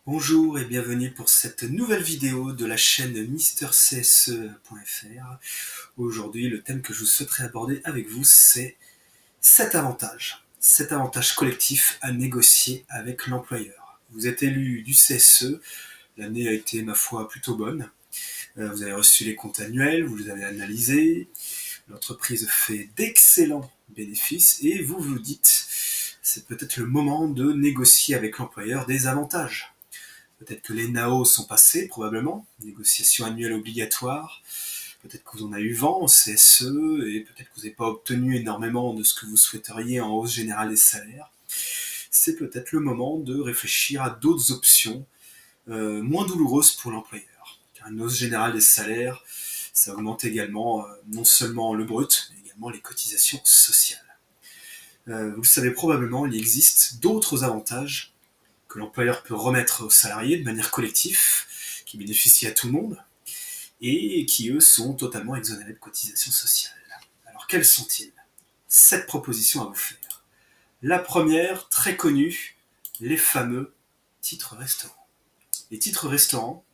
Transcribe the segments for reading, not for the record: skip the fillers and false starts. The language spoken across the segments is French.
Bonjour et bienvenue pour cette nouvelle vidéo de la chaîne MrCSE.fr. Aujourd'hui, le thème que je souhaiterais aborder avec vous, c'est cet avantage. Cet avantage collectif à négocier avec l'employeur. Vous êtes élu du CSE, l'année a été, ma foi, plutôt bonne. Vous avez reçu les comptes annuels, vous les avez analysés, l'entreprise fait d'excellents bénéfices et vous vous dites, c'est peut-être le moment de négocier avec l'employeur des avantages. Peut-être que les NAO sont passés, probablement, négociation annuelle obligatoire. Peut-être que vous en avez eu vent au CSE et peut-être que vous n'avez pas obtenu énormément de ce que vous souhaiteriez en hausse générale des salaires. C'est peut-être le moment de réfléchir à d'autres options moins douloureuses pour l'employeur. Car une hausse générale des salaires, ça augmente également non seulement le brut, mais également les cotisations sociales. Vous le savez probablement, il existe d'autres avantages que l'employeur peut remettre aux salariés de manière collective, qui bénéficient à tout le monde, et qui, eux, sont totalement exonérés de cotisations sociales. Alors, quels sont-ils? 7 propositions à vous faire. La première, très connue, les fameux titres restaurants. Les titres restaurants,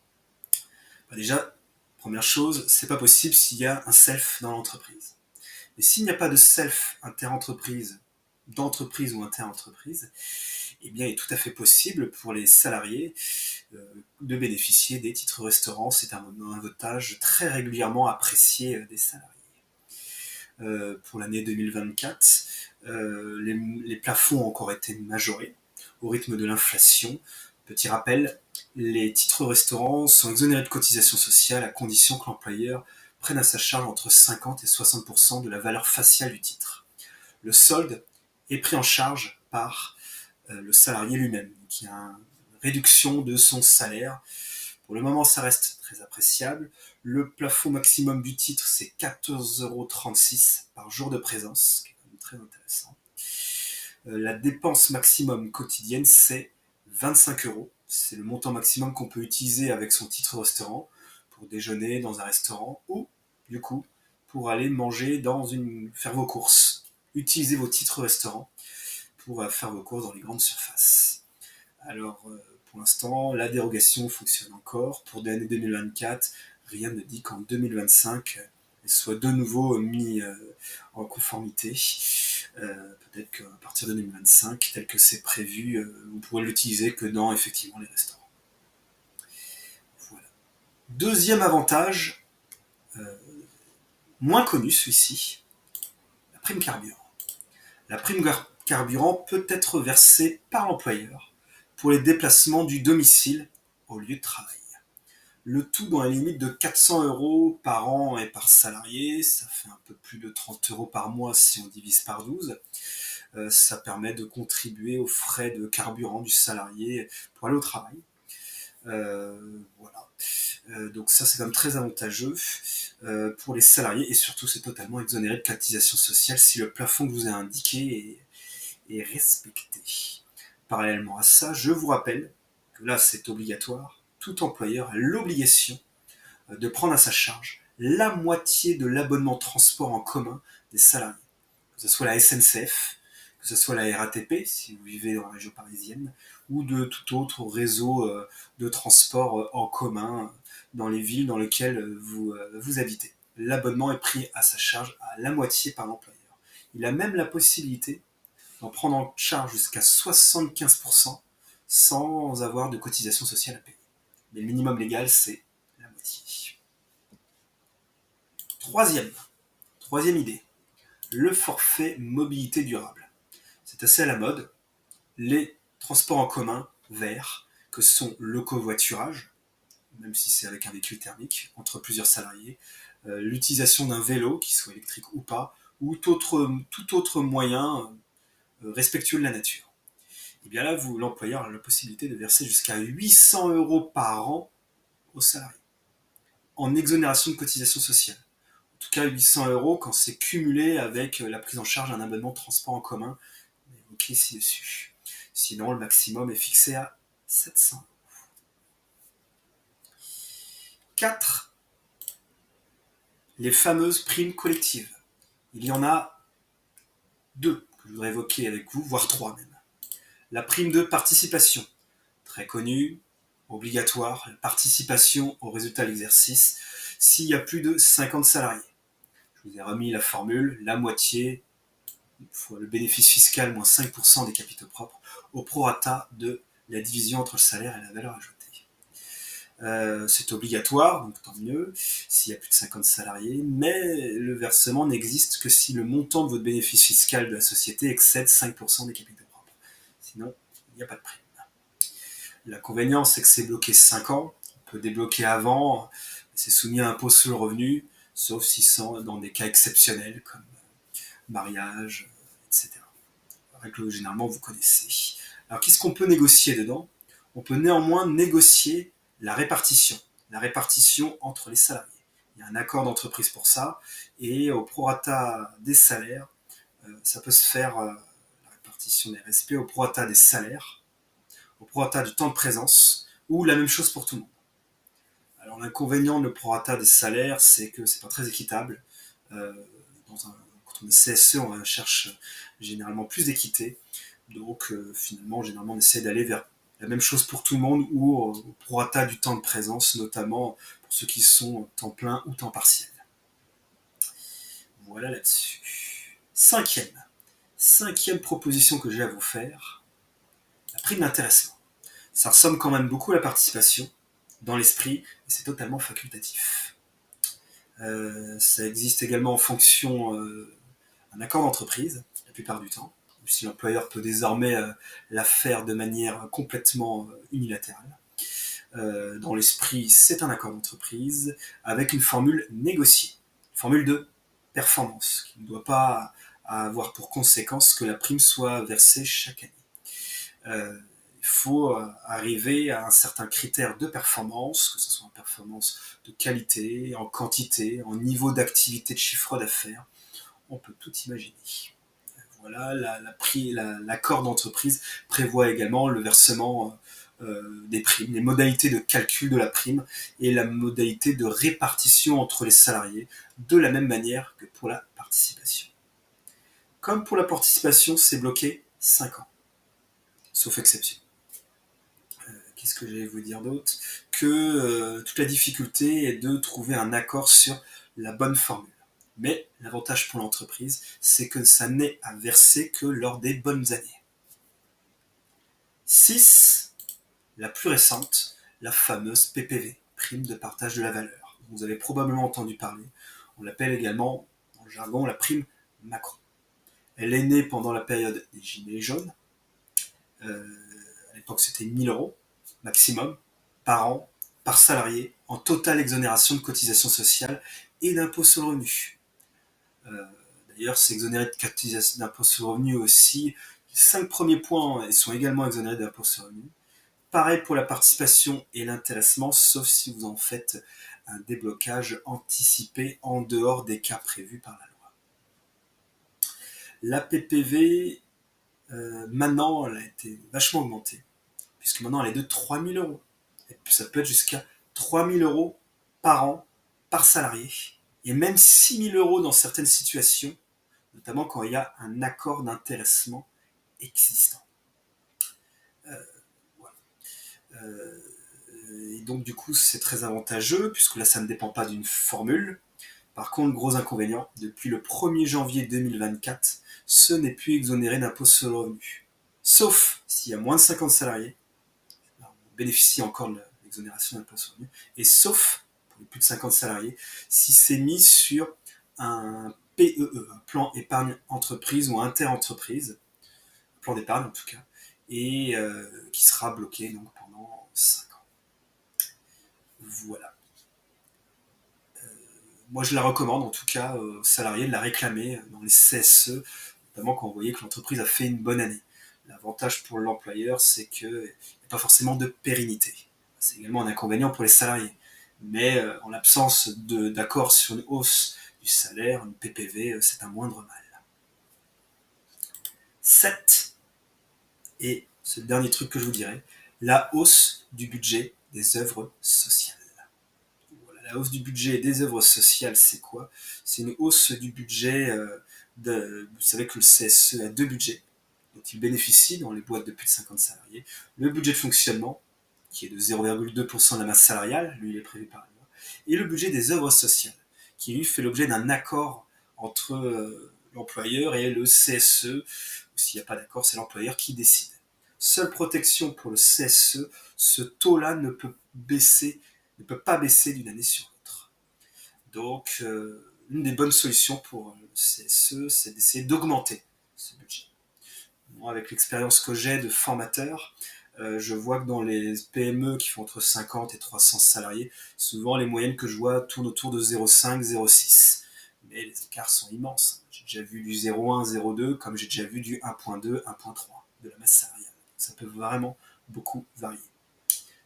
déjà, première chose, c'est pas possible s'il y a un self dans l'entreprise. Mais s'il n'y a pas de self inter-entreprise, d'entreprise ou inter-entreprise, eh bien, il est tout à fait possible pour les salariés de bénéficier des titres restaurants. C'est un avantage très régulièrement apprécié des salariés. Pour l'année 2024, les plafonds ont encore été majorés au rythme de l'inflation. Petit rappel, les titres restaurants sont exonérés de cotisations sociales à condition que l'employeur prenne à sa charge entre 50 et 60% de la valeur faciale du titre. Le solde est pris en charge par le salarié lui-même, qui a une réduction de son salaire. Pour le moment, ça reste très appréciable. Le plafond maximum du titre, c'est 14,36 € par jour de présence, ce qui est quand même très intéressant. La dépense maximum quotidienne, c'est 25 €. C'est le montant maximum qu'on peut utiliser avec son titre restaurant pour déjeuner dans un restaurant ou, du coup, pour aller manger faire vos courses. Utilisez vos titres restaurants pour faire vos courses dans les grandes surfaces. Alors, pour l'instant, la dérogation fonctionne encore. Pour l'année 2024, rien ne dit qu'en 2025, elle soit de nouveau mis en conformité. Peut-être qu'à partir de 2025, tel que c'est prévu, vous pourrez l'utiliser que dans, effectivement, les restaurants. Voilà. Deuxième avantage, moins connu celui-ci, la prime carburant. La prime carburant peut être versée par l'employeur pour les déplacements du domicile au lieu de travail. Le tout dans la limite de 400 € par an et par salarié, ça fait un peu plus de 30 € par mois si on divise par 12. Ça permet de contribuer aux frais de carburant du salarié pour aller au travail. Voilà. Donc ça c'est quand même très avantageux pour les salariés et surtout c'est totalement exonéré de cotisation sociale si le plafond que vous avez indiqué est respecté. Parallèlement à ça, je vous rappelle que là c'est obligatoire, tout employeur a l'obligation de prendre à sa charge la moitié de l'abonnement transport en commun des salariés. Que ce soit la SNCF, que ce soit la RATP, si vous vivez dans la région parisienne, ou de tout autre réseau de transport en commun dans les villes dans lesquelles vous habitez. L'abonnement est pris à sa charge à la moitié par l'employeur. Il a même la possibilité d'en prendre en charge jusqu'à 75% sans avoir de cotisation sociale à payer. Mais le minimum légal, c'est la moitié. Troisième idée, le forfait mobilité durable. C'est assez à la mode. Les transports en commun verts, que sont le covoiturage, même si c'est avec un véhicule thermique, entre plusieurs salariés, l'utilisation d'un vélo, qu'il soit électrique ou pas, ou tout autre moyen respectueux de la nature. Et bien là, l'employeur a la possibilité de verser jusqu'à 800 € par an aux salariés, en exonération de cotisation sociale. En tout cas, 800 € quand c'est cumulé avec la prise en charge d'un abonnement de transport en commun, évoqué ci-dessus. Sinon, le maximum est fixé à 700 €. 4. Les fameuses primes collectives. Il y en a 2 que je voudrais évoquer avec vous, voire 3 même. La prime de participation, très connue, obligatoire la participation au résultat de l'exercice s'il y a plus de 50 salariés. Je vous ai remis la formule, la moitié fois le bénéfice fiscal moins 5% des capitaux propres au prorata de la division entre le salaire et la valeur ajoutée. C'est obligatoire, donc tant mieux, s'il y a plus de 50 salariés, mais le versement n'existe que si le montant de votre bénéfice fiscal de la société excède 5% des capitaux propres. Sinon, il n'y a pas de prime. L'inconvénient, c'est que c'est bloqué 5 ans. On peut débloquer avant, c'est soumis à impôt sur le revenu, sauf si c'est dans des cas exceptionnels comme mariage, etc. Règle généralement, vous connaissez. Alors, qu'est-ce qu'on peut négocier dedans? On peut néanmoins négocier la répartition entre les salariés. Il y a un accord d'entreprise pour ça, et au prorata des salaires, ça peut se faire, la répartition des RSP au prorata des salaires, au prorata du temps de présence, ou la même chose pour tout le monde. Alors l'inconvénient de le prorata des salaires, c'est que c'est pas très équitable. Quand on est CSE, on cherche généralement plus d'équité. Donc finalement, généralement, on essaie d'aller vers la même chose pour tout le monde ou au prorata du temps de présence, notamment pour ceux qui sont temps plein ou temps partiel. Voilà là-dessus. Cinquième proposition que j'ai à vous faire, la prime d'intéressement. Ça ressemble quand même beaucoup à la participation dans l'esprit, et c'est totalement facultatif. Ça existe également en fonction d'un accord d'entreprise, la plupart du temps, si l'employeur peut désormais la faire de manière complètement unilatérale. Dans l'esprit, c'est un accord d'entreprise avec une formule négociée, formule de performance, qui ne doit pas avoir pour conséquence que la prime soit versée chaque année. Il faut arriver à un certain critère de performance, que ce soit en performance de qualité, en quantité, en niveau d'activité de chiffre d'affaires. On peut tout imaginer. Voilà, l'accord d'entreprise prévoit également le versement des primes, les modalités de calcul de la prime et la modalité de répartition entre les salariés, de la même manière que pour la participation. Comme pour la participation, c'est bloqué 5 ans, sauf exception. Qu'est-ce que j'allais vous dire d'autre? Que toute la difficulté est de trouver un accord sur la bonne formule. Mais l'avantage pour l'entreprise, c'est que ça n'est à verser que lors des bonnes années. 6. La plus récente, la fameuse PPV, prime de partage de la valeur. Vous avez probablement entendu parler. On l'appelle également, dans le jargon, la prime Macron. Elle est née pendant la période des Gilets jaunes. À l'époque, c'était 1 000 € maximum par an, par salarié, en totale exonération de cotisations sociales et d'impôts sur le revenu. D'ailleurs, c'est exonéré de cotisations d'impôts sur le revenu aussi. Les 5 premiers points sont également exonérés d'impôts sur le revenu. Pareil pour la participation et l'intéressement, sauf si vous en faites un déblocage anticipé en dehors des cas prévus par la loi. La PPV, maintenant, elle a été vachement augmentée, puisque maintenant elle est de 3 000 €. Et ça peut être jusqu'à 3 000 € par an, par salarié, et même 6 000 € dans certaines situations, notamment quand il y a un accord d'intéressement existant. Et donc du coup c'est très avantageux, puisque là ça ne dépend pas d'une formule. Par contre, gros inconvénient, depuis le 1er janvier 2024, ce n'est plus exonéré d'impôt sur le revenu. Sauf s'il y a moins de 50 salariés, on bénéficie encore de l'exonération d'impôt sur le revenu, et sauf, pour les plus de 50 salariés, si c'est mis sur un PEE, un plan épargne entreprise ou inter-entreprise, un plan d'épargne en tout cas, et qui sera bloqué donc pendant 5 ans. Voilà. Moi, je la recommande en tout cas aux salariés de la réclamer dans les CSE, notamment quand vous voyez que l'entreprise a fait une bonne année. L'avantage pour l'employeur, c'est qu'il n'y a pas forcément de pérennité. C'est également un inconvénient pour les salariés. Mais en l'absence d'accord sur une hausse du salaire, une PPV, c'est un moindre mal. 7. Et ce dernier truc que je vous dirais, la hausse du budget des œuvres sociales. La hausse du budget des œuvres sociales, c'est quoi? C'est une hausse du budget vous savez que le CSE a 2 budgets dont il bénéficie dans les boîtes de plus de 50 salariés. Le budget de fonctionnement qui est de 0,2% de la masse salariale, lui il est prévu par la loi, et le budget des œuvres sociales, qui lui fait l'objet d'un accord entre l'employeur et le CSE. S'il n'y a pas d'accord, c'est l'employeur qui décide. Seule protection pour le CSE, ce taux-là ne peut pas baisser d'une année sur l'autre. Donc, une des bonnes solutions pour le CSE, c'est d'essayer d'augmenter ce budget. Moi, avec l'expérience que j'ai de formateur, je vois que dans les PME qui font entre 50 et 300 salariés, souvent les moyennes que je vois tournent autour de 0,5, 0,6. Mais les écarts sont immenses. J'ai déjà vu du 0,1, 0,2, comme j'ai déjà vu du 1,2, 1,3 de la masse salariale. Ça peut vraiment beaucoup varier.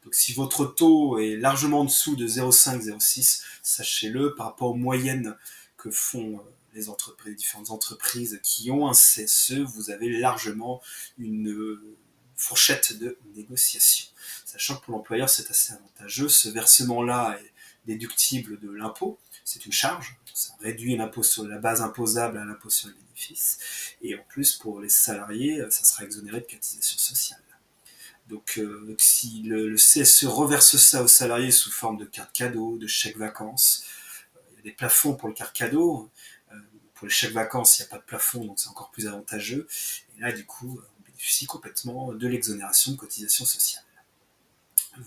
Donc si votre taux est largement en dessous de 0,5, 0,6, sachez-le, par rapport aux moyennes que font les différentes entreprises qui ont un CSE, vous avez largement une fourchette de négociation. Sachant que pour l'employeur, c'est assez avantageux. Ce versement-là est déductible de l'impôt. C'est une charge. Ça réduit l'impôt sur la base imposable à l'impôt sur les bénéfices. Et en plus, pour les salariés, ça sera exonéré de cotisation sociale. Donc, si le CSE reverse ça aux salariés sous forme de carte cadeau, de chèque vacances, il y a des plafonds pour le carte cadeau. Pour les chèques vacances, il n'y a pas de plafond, donc c'est encore plus avantageux. Et là, du coup, on bénéficie complètement de l'exonération de cotisation sociale.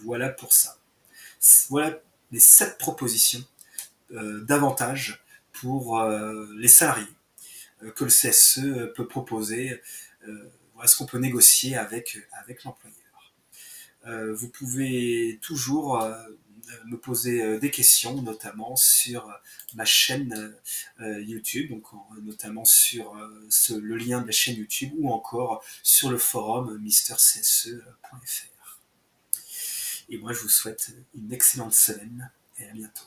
Voilà pour ça. Voilà les 7 propositions d'avantages pour les salariés que le CSE peut proposer. Voilà ce qu'on peut négocier avec l'employeur. Vous pouvez toujours me poser des questions, notamment sur ma chaîne YouTube, donc notamment sur le lien de la chaîne YouTube ou encore sur le forum mrcse.fr. Et moi, je vous souhaite une excellente semaine et à bientôt.